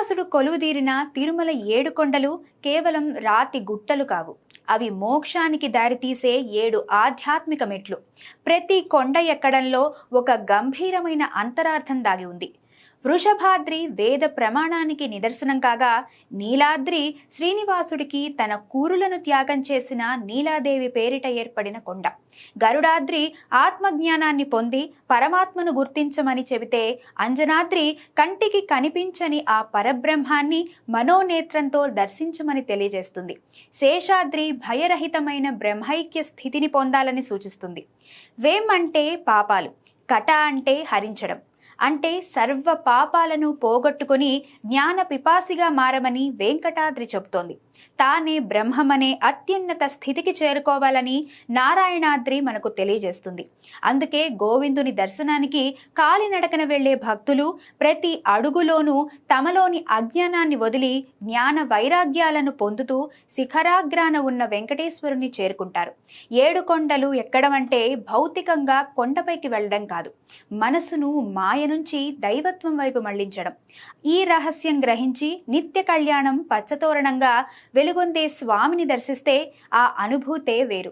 శ్రీనివాసుడు కొలువుదీరిన తిరుమల ఏడుకొండలు కేవలం రాతి గుట్టలు కావు. అవి మోక్షానికి దారితీసే 7 ఆధ్యాత్మిక మెట్లు. ప్రతి కొండ ఎక్కడంలో ఒక గంభీరమైన అంతరార్థం దాగి ఉంది. వృషభాద్రి వేద ప్రమాణానికి నిదర్శనం కాగా, నీలాద్రి శ్రీనివాసుడికి తన కూరులను త్యాగం చేసిన నీలాదేవి పేరిట ఏర్పడిన కొండ. గరుడాద్రి ఆత్మజ్ఞానాన్ని పొంది పరమాత్మను గుర్తించమని చెబితే, అంజనాద్రి కంటికి కనిపించని ఆ పరబ్రహ్మాన్ని మనోనేత్రంతో దర్శించమని తెలియజేస్తుంది. శేషాద్రి భయరహితమైన బ్రహ్మైక్య స్థితిని పొందాలని సూచిస్తుంది. వేం అంటే పాపాలు, కట అంటే హరించడం, అంటే సర్వ పాపాలను పోగొట్టుకుని జ్ఞాన పిపాసిగా మారమని వెంకటాద్రి చెబుతోంది. తానే బ్రహ్మమనే అత్యున్నత స్థితికి చేరుకోవాలని నారాయణాద్రి మనకు తెలియజేస్తుంది. అందుకే గోవిందుని దర్శనానికి కాలినడకన వెళ్లే భక్తులు ప్రతి అడుగులోనూ తమలోని అజ్ఞానాన్ని వదిలి జ్ఞాన వైరాగ్యాలను పొందుతూ శిఖరాగ్రాన ఉన్న వెంకటేశ్వరుని చేరుకుంటారు. 7 కొండలు ఎక్కడం అంటే భౌతికంగా కొండపైకి వెళ్లడం కాదు, మనసును మాయ నుంచి దైవత్వం వైపు మళ్లించడం. ఈ రహస్యం గ్రహించి నిత్య కళ్యాణం పచ్చతోరణంగా వెలుగొందే స్వామిని దర్శిస్తే ఆ అనుభూతే వేరు.